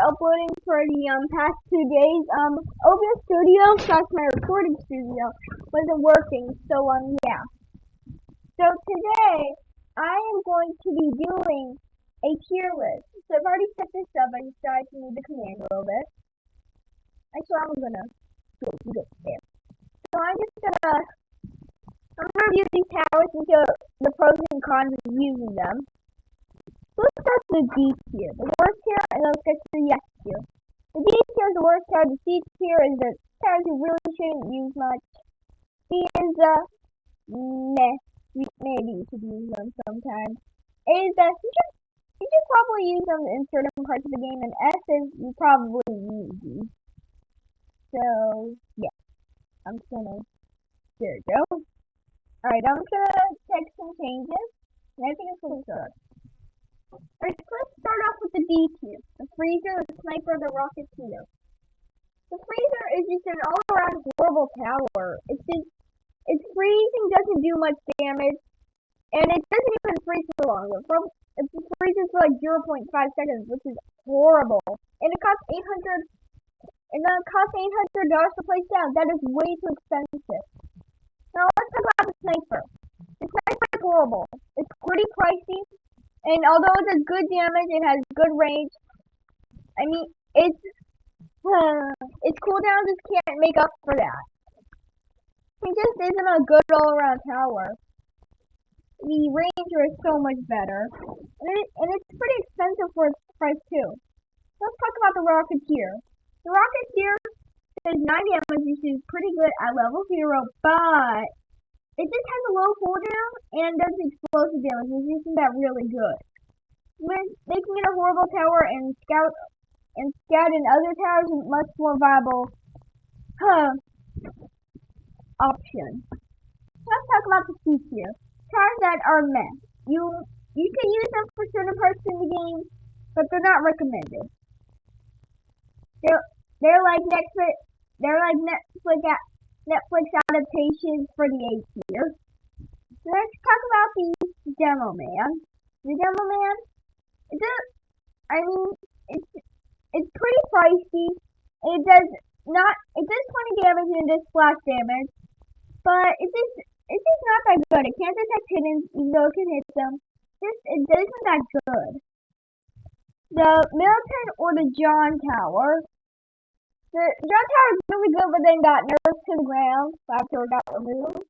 uploading for the past 2 days. OBS Studio / my recording studio wasn't working, so yeah. So today I am going to be doing a tier list. So I've already set this up. I decided to move the command a little bit. Actually, I'm gonna do it there. So I'm gonna review these towers and show the pros and cons of using them. Let's start with the D tier, the worst tier, and then let's get to the S tier. The D tier is the worst tier. The C tier is the towers you really shouldn't use much. D is maybe you could use them sometimes. A is you should probably use them in certain parts of the game, and S is you probably use these. So yeah, I'm just gonna there we go. Alright, I'm just gonna take some changes, and I think it's gonna start. Alright, so let's start off with the D tier. The freezer, the sniper, the rocketeer. The freezer is just an all-around horrible tower. Its freezing doesn't do much damage, and it doesn't even freeze for long. It freezes for like 0.5 seconds, which is horrible. And it costs $800 to place down. That is way too expensive. Now let's talk about the sniper. The sniper is horrible. It's pretty pricey. And although it does good damage, it has good range. I mean, its cooldown just can't make up for that. It just isn't a good all-around tower. The ranger is so much better, and it's pretty expensive for its price too. Let's talk about the rocketeer. The rocketeer does 9 damage, which is pretty good at level 0, but it just has a low cooldown and does explosive damage, which isn't that really good. Making it a horrible tower and scout in other towers is a much more viable option. Let's talk about the C tier. Towers that are meh. You can use them for certain parts in the game, but they're not recommended. They're like Netflix adaptations for the A tier. So let's talk about the Demo Man. The Demo Man, it's pretty pricey. It does 20 damage and it does splash damage, but it's just not that good. It can't detect hidden, even though it can hit them. It isn't that good. The Milton or the John Tower. The John Tower is really good, but then got nerfed to the ground after it got removed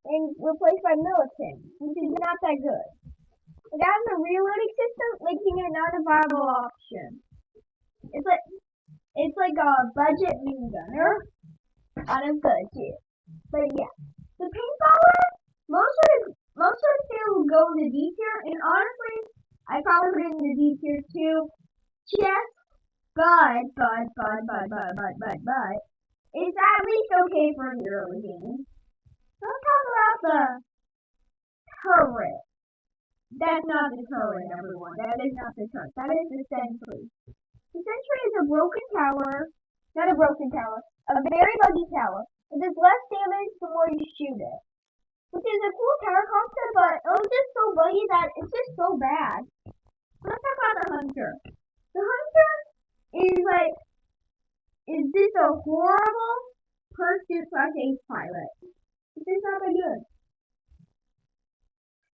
and replaced by Militant, which is not that good. It has a reloading system, making it not a viable option. It's like a budget minigunner on a budget. But yeah, the paintballer, most of the sale will go in the D tier, and honestly, I probably put it in the D tier too. Just but it's at least okay for the early game. Let's talk about the turret. That's not the turret, everyone. That is not the turret. That is the sentry. The sentry is a broken tower. Not a broken tower. A very buggy tower. It does less damage the more you shoot it. Which is a cool tower concept, but it was just so buggy that it's just so bad. Let's talk about the hunter. The hunter is just a horrible pursuit / ace pilot. It's just not that good.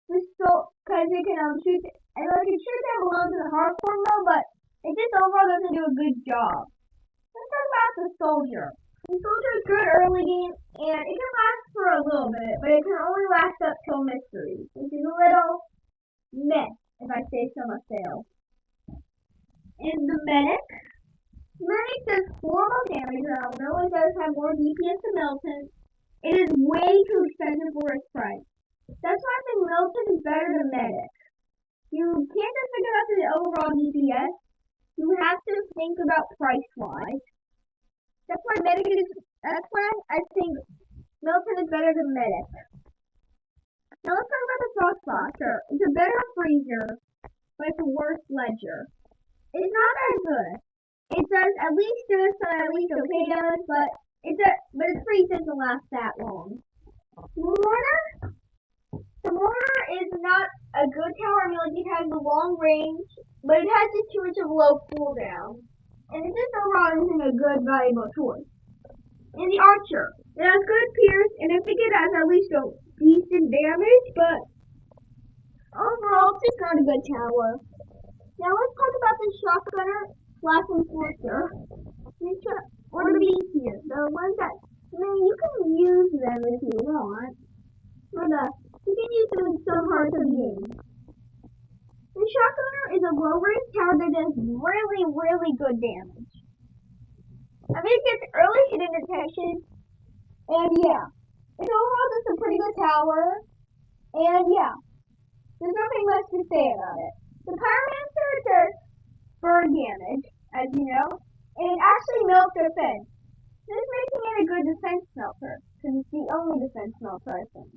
Because it can shoot, and it can shoot down below to the hardcore mode, but it just overall doesn't do a good job. Let's talk about the soldier. The soldier is good early game, and it can last for a little bit, but it can only last up till mystery, which is a little meh, if I say so myself. And the medic. Medic does horrible damage, although it does have more DPS than Milton. It is way too expensive for its price. That's why I think Milton is better than Medic. You can't just think about the overall DPS. You have to think about price-wise. That's why I think Milton is better than Medic. Now let's talk about the Frostblaster. It's a better freezer, but it's a worse ledger. It's not that good. It does at least okay damage, but its freeze doesn't last that long. The mortar is not a good tower. I mean, like, it has a long range, but it has just too much of a low cooldown. and it just overall isn't a good, valuable choice. And the Archer, it has good pierce, and I think it has at least a decent damage, but overall, it's just not a good tower. Now let's talk about the Shotgunner slash Enforcer. Or the B tier, the ones that, I mean, you can use them if you want, but you can use them in some parts of the game. The Shotgunner is a low-range tower that does really, really good damage. I mean, it gets early hidden detection, and yeah, it's overall just a pretty good tower, and yeah, there's nothing much to say about it. The Pyromancer does burn damage, as you know, and it actually melts defense. This making it a good defense smelter, because it's the only defense smelter I think.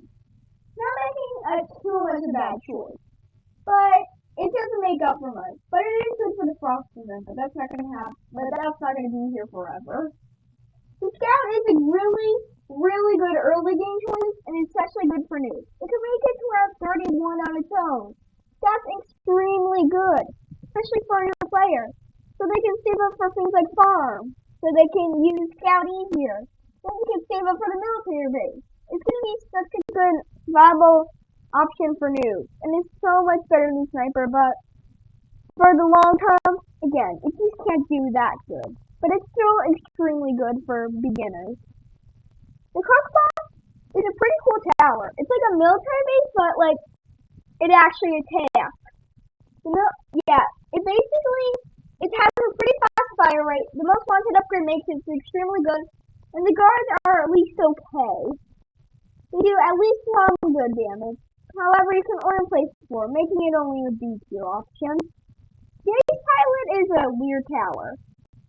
Not making too much of a bad choice, but it doesn't make up for much. But it is good for the frost event, but that's not gonna happen. But that's not gonna be here forever. The Scout is a really, really good early game choice, and it's especially good for noobs. It can make it to around 31 on its own. That's extremely good, especially for your players, so they can save up for things like farm, so they can use Scout easier. Then you can save up for the military base. It's going to be such a good, viable option for noobs, and it's so much better than Sniper, but for the long term, again, it just can't do that good. But it's still extremely good for beginners. The Crookbox is a pretty cool tower. It's like a military base, but like it actually attacks. Yeah, it basically has a pretty fast fire rate. The most wanted upgrade makes it extremely good, and the guards are at least okay. They do at least some good damage. However, you can only place 4, making it only a B tier option. The Ace Pilot is a weird tower.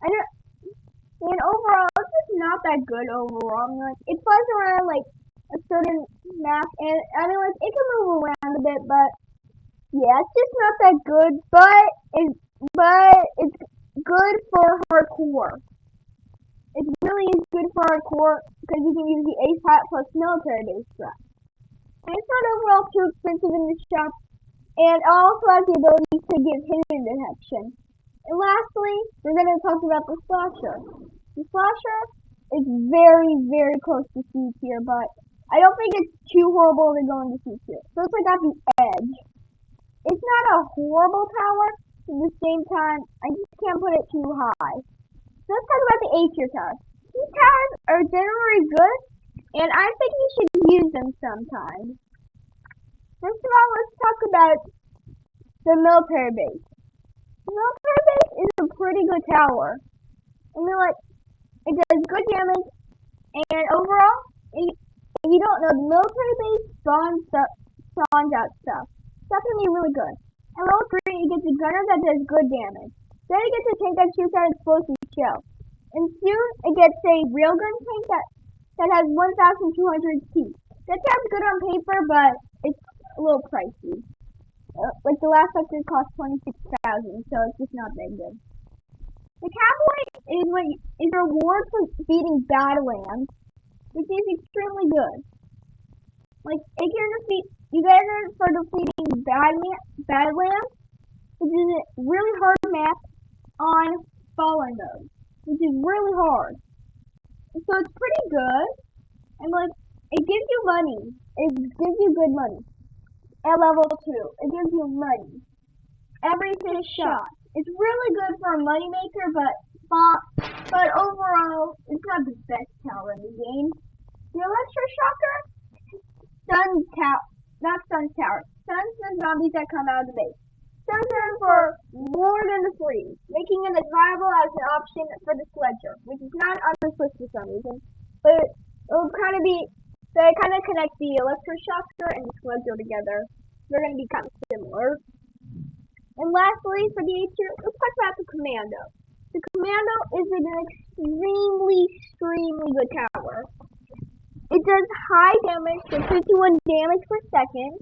And overall, it's just not that good overall. I mean, like, it flies around, like, a certain map, and, I mean, like, it can move around a bit, but, yeah, it's just not that good, but it's good for hardcore. It really is good for hardcore, because you can use the Ace Pilot plus military base strat. And it's not overall too expensive in the shop, and it also has the ability to give hidden detection. And lastly, we're going to talk about the Slasher. The Slasher is very, very close to C tier, but I don't think it's too horrible to go into C tier. So it's like at the edge. It's not a horrible tower, at the same time, I just can't put it too high. So let's talk about the A tier towers. These towers are generally good, and I think you should use them sometimes. First of all, let's talk about the military base. The military base is a pretty good tower. I mean, like, it does good damage, and overall, if you don't know, the military base spawns out stuff. That's gonna be really good. And level 3, you get the gunner that does good damage. Then you get the tank that shoots out explosive shells. And soon, it gets a railgun tank that has 1,200 teeth. That sounds good on paper, but it's a little pricey. Like the last upgrade cost 26,000, so it's just not that good. The Cowboy is a reward for beating Badlands, which is extremely good. Like, you get it for defeating Badlands, which is a really hard map on Fallen mode, which is really hard. So it's pretty good, and like, it gives you money. It gives you good money. At level 2, it gives you money. Every 6 shots. It's really good for a moneymaker, but overall, it's not the best tower in the game. The Electroshocker stuns the zombies that come out of the base. Stuns them for more than the freeze, making it as viable as an option for the Sledger, which is not on this list for some reason. But it'll kind of be, they kind of connect the Electroshocker and the Sledger together. They're going to be kind of similar. And lastly, for the A tier, let's talk about the Commando. The Commando is an extremely good tower. It does high damage, so 51 damage per second,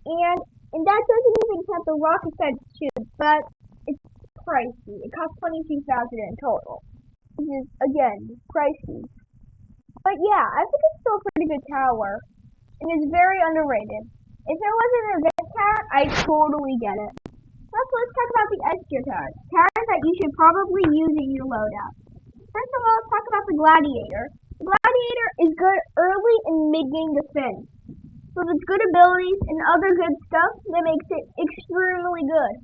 and that doesn't even count the rocket fed shoots, but it's pricey. It costs 22,000 in total, which is again pricey. But yeah, I think it's still a pretty good tower, and it's very underrated. If it wasn't an event tower, I'd totally get it. Let's talk about the S tier towers. Towers that you should probably use in your loadout. First of all, let's talk about the Gladiator. The Gladiator is good early and mid-game defense. With its good abilities and other good stuff, that makes it extremely good.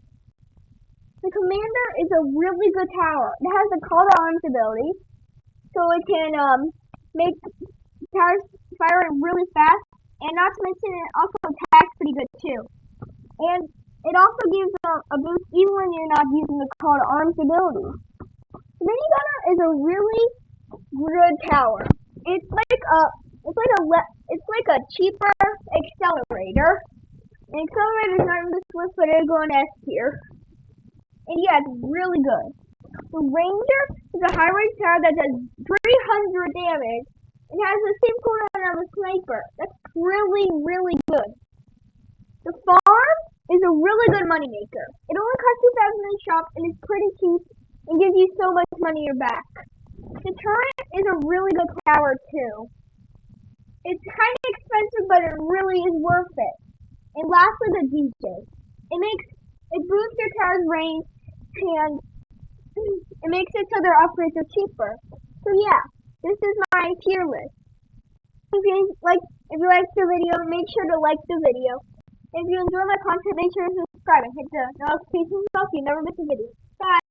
The Commander is a really good tower. It has a call to arms ability, so it can make towers fire really fast, and not to mention it also attacks pretty good too. And it also gives a boost even when you're not using the call to arms ability. The Minigunner is a really good tower. It's like a cheaper accelerator. And accelerators aren't this list, but it'll go in S tier. And yeah, it's really good. The Ranger is a high range tower that does 300 damage and has the same cooldown of a sniper. That's really, really good. The Farm is a really good moneymaker. It only costs 2,000 in shop and is pretty cheap and gives you so much money in your back. The Turret is a really good tower too. It's kind of expensive, but it really is worth it. And lastly, the DJ. It boosts your tower's range and it makes it so their upgrades are cheaper. So yeah, this is my tier list. If you liked the video, make sure to like the video. If you enjoy my content, make sure to subscribe and hit the notification bell so you never miss a video. Bye!